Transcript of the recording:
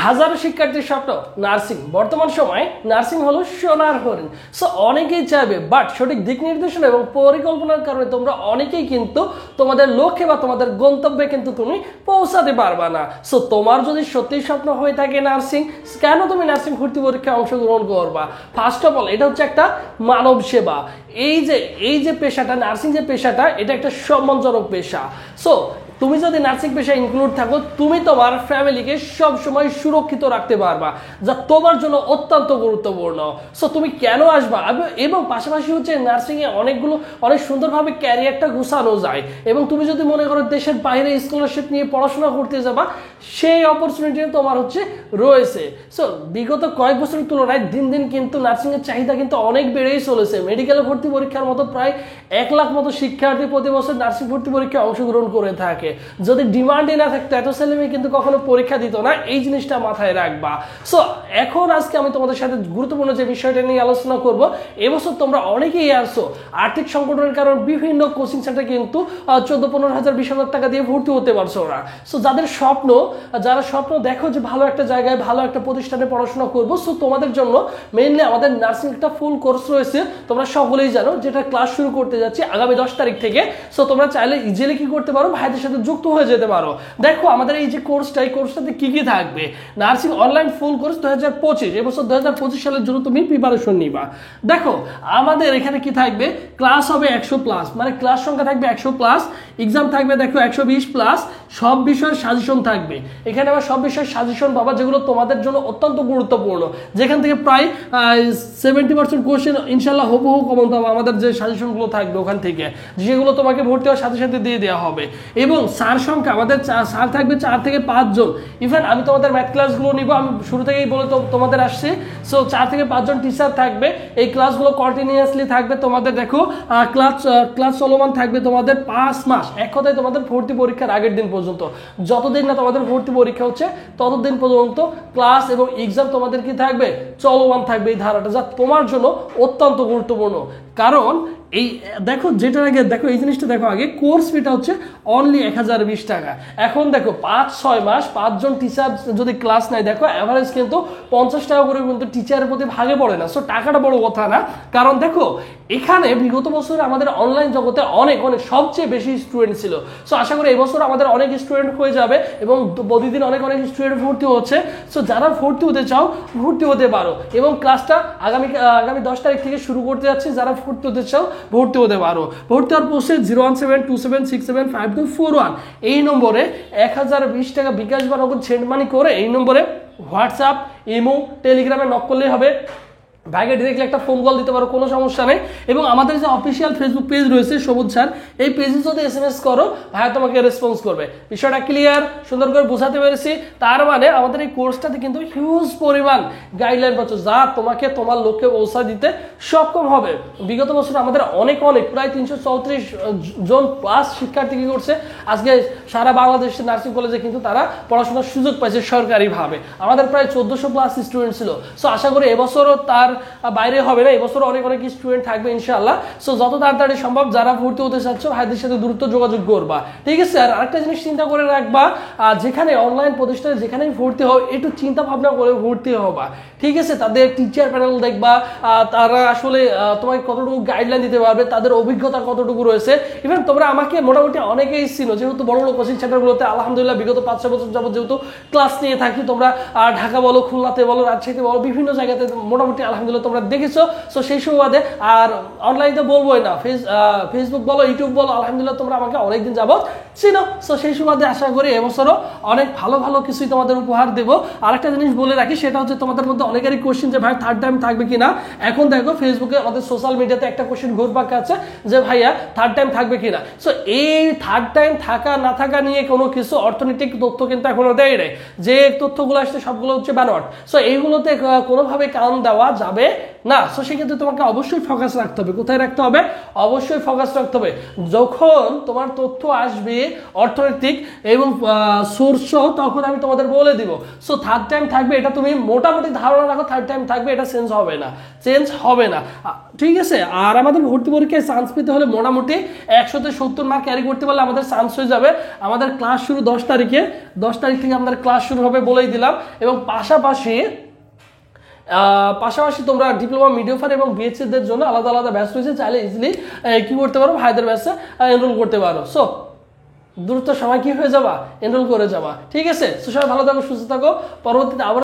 হাজারো শিক্ষার্থীর স্বপ্ন নার্সিং। বর্তমান সময়ে নার্সিং হলো সোনার হরিণ। সো অনেকেই চাইবে, বাট সঠিক দিক নির্দেশনা এবং পরিকল্পনার কারণে তোমরা অনেকেই কিন্তু তোমাদের লক্ষ্যে বা তোমাদের গন্তব্যে কিন্তু তুমি পৌঁছাতে পারবা না। সো তোমার যদি সত্যি স্বপ্ন হয়ে থাকে নার্সিং, কেন তুমি নার্সিং ভর্তি পরীক্ষায় অংশগ্রহণ করবা? ফার্স্ট অফ অল, এটা হচ্ছে একটা মানব সেবা। এই যে পেশাটা, নার্সিং যে পেশাটা, এটা একটা সম্মানজনক পেশা। সো তুমি যদি নার্সিং পেশায় ইনক্লুড থাকো, তুমি তোমার ফ্যামিলিকে সবসময় সুরক্ষিত রাখতে পারবা, যা তোমার জন্য অত্যন্ত গুরুত্বপূর্ণ। সো তুমি কেন আসবা? এবং পাশাপাশি হচ্ছে নার্সিংয়ে অনেক সুন্দরভাবে ক্যারিয়ারটা গুছানো যায়। এবং তুমি যদি মনে করো দেশের বাইরে স্কলারশিপ নিয়ে পড়াশোনা করতে যাবা, সেই অপরচুনিটি তোমার হচ্ছে রয়েছে। সো বিগত কয়েক বছরের তুলনায় দিন দিন কিন্তু নার্সিংয়ের চাহিদা কিন্তু অনেক বেড়েই চলেছে। মেডিকেল ভর্তি পরীক্ষার মতো প্রায় 1 লাখ মতো শিক্ষার্থী প্রতি বছর নার্সিং ভর্তি পরীক্ষায় অংশগ্রহণ করে থাকে। যদি ডিমান্ডই না থাকতো, এত ছেলে মেয়ে কিন্তু কখনো পরীক্ষা দিত না। এই জিনিসটা মাথায় রাখবা। সো এখন আজকে আমি তোমাদের সাথে গুরুত্বপূর্ণ যে বিষয়টা নিয়ে আলোচনা করব, এবছর তোমরা অনেকেই আসছো আর্থিক সংকটের কারণে বিভিন্ন কোচিং সেন্টার কিন্তু 14-15 হাজার 20 হাজার টাকা দিয়ে ভর্তি হতে পারছো না। সো যারা স্বপ্ন দেখো যে ভালো একটা জায়গায় ভালো একটা প্রতিষ্ঠানে পড়াশোনা করবো, সো তোমাদের জন্য মেইনলি আমাদের নার্সিং একটা ফুল কোর্স রয়েছে। তোমরা সকলেই জানো, যেটা ক্লাস শুরু করতে যাচ্ছি আগামী 10 তারিখ থেকে। সো তোমরা চাইলে ইজিলি কি করতে পারো, ভাইদের সাথে যুক্ত হয়ে যেতে পারো। দেখো আমাদের এই যে কোর্সটা, এই কোর্সটাতে কি কি থাকবে। নার্সিং অনলাইন ফুল কোর্স 2025, এবছর 2025 সালের জন্য তুমি প্রিপারেশন নিবা। দেখো আমাদের এখানে কি থাকবে, ক্লাস হবে 100+, মানে ক্লাস সংখ্যা থাকবে 100+, এক্সাম থাকবে দেখো 120+, সব বিষয়ের সাজেশন থাকবে। এখানে আবার সব বিষয়ের সাজেশন পাবা, যেগুলো তোমাদের জন্য অত্যন্ত গুরুত্বপূর্ণ, যেখান থেকে প্রায় 70% কোশ্চেন ইনশাল্লাহ হুবহু কমন পাবো। আমাদের যে সাজেশনগুলো থাকবে ওখান থেকে, যেগুলো তোমাকে ভর্তি হওয়ার সাথে সাথে দিয়ে দেওয়া হবে। এবং স্যার সংখ্যা আমাদের স্যার থাকবে 4 থেকে 5 জন। ইভেন আমি তোমাদের ম্যাথ ক্লাসগুলো নিব, আমি শুরু থেকেই বলে তোমাদের আসছি। সো 4 থেকে 5 জন টিচার থাকবে। এই ক্লাসগুলো কন্টিনিউয়াসলি থাকবে তোমাদের। দেখো ক্লাস চলমান থাকবে তোমাদের 5 মাস, এক কথায় তোমাদের ভর্তি পরীক্ষার আগের দিন পর্যন্ত। যতদিন না তোমাদের ভর্তি পরীক্ষা হচ্ছে ততদিন পর্যন্ত ক্লাস এবং এক্সাম তোমাদের কি থাকবে, চলমান থাকবে এই ধারাটা, যা তোমার জন্য অত্যন্ত গুরুত্বপূর্ণ। কারণ এই দেখো, যেটার আগে দেখো এই জিনিসটা দেখো, আগে কোর্স ফিটা হচ্ছে অনলি 1020 টাকা। এখন দেখো 5-6 মাস 5 জন টিচার যদি ক্লাস নেয়, দেখো অ্যাভারেজ কিন্তু 50 টাকা করে কিন্তু টিচারের প্রতি ভাগে পড়ে না। সো টাকাটা বড় কথা না, কারণ দেখো এখানে বিগত বছরে আমাদের অনলাইন জগতে অনেক সবচেয়ে বেশি স্টুডেন্ট ছিল। সো আশা করি এবছর আমাদের অনেক স্টুডেন্ট হয়ে যাবে এবং প্রতিদিন অনেক স্টুডেন্ট ভর্তি হচ্ছে। সো যারা ভর্তি হতে চাও ভর্তি হতে পারো। এবং ক্লাসটা আগামী 10 তারিখ থেকে শুরু করতে যাচ্ছে। যারা ভর্তি হতে চাও ভর্তি হতে পারো। ভর্তি হওয়ার প্রসেস 01727675241 এই নম্বরে 1020 টাকা বিকাশ বা নগদ সেন্ড মানি করে এই নম্বরে হোয়াটসঅ্যাপ, ইমো, টেলিগ্রামে নক করলেই হবে। ভাইকে ডিরেক্টলি একটা ফোন কল দিতে পারো, কোনো সমস্যা নেই। এবং আমাদের যে অফিসিয়াল ফেসবুক পেজ রয়েছে সবুজ স্যার, এই পেজে যদি SMS করো, ভাইয়া তোমাকে রেসপন্স করবে। বিষয়টা ক্লিয়ার, সুন্দর করে বোঝাতে পেরেছি। তার মানে আমাদের এই কোর্সটাতে কিন্তু হিউজ পরিমাণ গাইডলাইন পাচ্ছ, যা তোমাকে তোমার লক্ষ্যে পৌঁছা দিতে সক্ষম হবে। বিগত বছর আমাদের অনেক প্রায় 334 জন প্লাস শিক্ষার্থী কি করছে, আজকে সারা বাংলাদেশের নার্সিং কলেজে কিন্তু তারা পড়াশোনার সুযোগ পাইছে সরকারিভাবে। আমাদের প্রায় 1400+ স্টুডেন্ট ছিল। সো আশা করি এবছরও তার বাইরে হবে না, এবছর অনেক স্টুডেন্ট থাকবে ইনশাআল্লাহ। সো যত তাড়াতাড়ি সম্ভব যারা ভর্তি হতে চাচ্ছ, ভাইদের সাথে দ্রুত যোগাযোগ করবা, ঠিক আছে? আর আরেকটা জিনিস চিন্তা করে রাখবা, যেখানে অনলাইন প্রতিষ্ঠানে যেখানেই ভর্তি হবে, একটু চিন্তা ভাবনা করে ভর্তি হবা, ঠিক আছে? তাদের টিচার প্যানেল দেখবা, তারা আসলে তোমাকে কতটুকু গাইডলাইন দিতে পারবে, তাদের অভিজ্ঞতা কতটুকু রয়েছে। ইভেন তোমরা আমাকে মোটামুটি অনেকেই চিনো, যেহেতু বড় বড় কোচিং সেন্টারগুলোতে আলহামদুলিল্লাহ বিগত 5-6 বছর যাবত যেহেতু ক্লাস নিয়ে থাকি। তোমরা ঢাকা বলো, খুলনাতে বলো, রাজশাহীতে বলো, বিভিন্ন জায়গাতে মোটামুটি আলহামদুলিল্লাহ তোমরা দেখেছো। সো সেই সুবাদে আর অনলাইনে বলবোই না, ফেসবুক বলো, ইউটিউব বলো, আলহামদুলিল্লাহ তোমরা আমাকে অনেকদিন যাবত চিনো। সো সেই সুবাদে আশা করি এবছরও অনেক ভালো কিছুই তোমাদের উপহার দেবো। আরেকটা জিনিস বলে রাখি, সেটা হচ্ছে তোমাদের মধ্যে অনেকেরই কোশ্চেন যে ভাই থার্ড টাইম থাকবে কিনা। এখন দেখো ফেসবুকে আমাদের সোশ্যাল মিডিয়াতে একটা কোশ্চেন ঘুরপাক আছে যে ভাইয়া থার্ড টাইম থাকবে কিনা। সো এই থার্ড টাইম থাকা না থাকা নিয়ে কোনো কিছু অর্থনৈতিক তথ্য কিন্তু এখনো দেয় নাই। যে তথ্যগুলো আসছে সবগুলো হচ্ছে বানোয়াট। সো এইগুলোতে কোনোভাবে কান দেওয়া যাবে না। সো সেক্ষেত্রে তোমাকে অবশ্যই ফোকাস রাখতে হবে। কোথায় রাখতে হবে? অবশ্যই ফোকাস রাখতে হবে। যখন তোমার তথ্য আসবে অর্থনৈতিক এবং সোর্স তখন আমি তোমাদের বলে দিব। সো থার্ড টাইম থাকবে, এটা তুমি মোটামুটি ধারণা রাখো, থার্ড টাইম থাকবে, এটা চেঞ্জ হবে না, ঠিক আছে। আর আমাদের ভর্তি পরীক্ষায় চান্স পেতে হলে মোটামুটি 100-তে 70 মার্ক ক্যারি করতে পারলে আমাদের চান্স হয়ে যাবে। আমাদের ক্লাস শুরু 10 তারিখে, 10 তারিখ থেকে আমাদের ক্লাস শুরু হবে বলেই দিলাম। এবং পাশাপাশি তোমরা ডিপ্লোমা মিডিওফার এবং বিএসসি দের জন্য আলাদা আলাদা ব্যাচ রয়েছে, চাইলে ইজিলি কি করতে পারো, ভাইদের ব্যাচে এনরোল করতে পারো। সো দ্রুত সময় কি হয়ে যাবা, এনরোল করে যাবা, ঠিক আছে। সো সবাই ভালো থাকো, সুস্থ থাকো, পরবর্তীতে আবার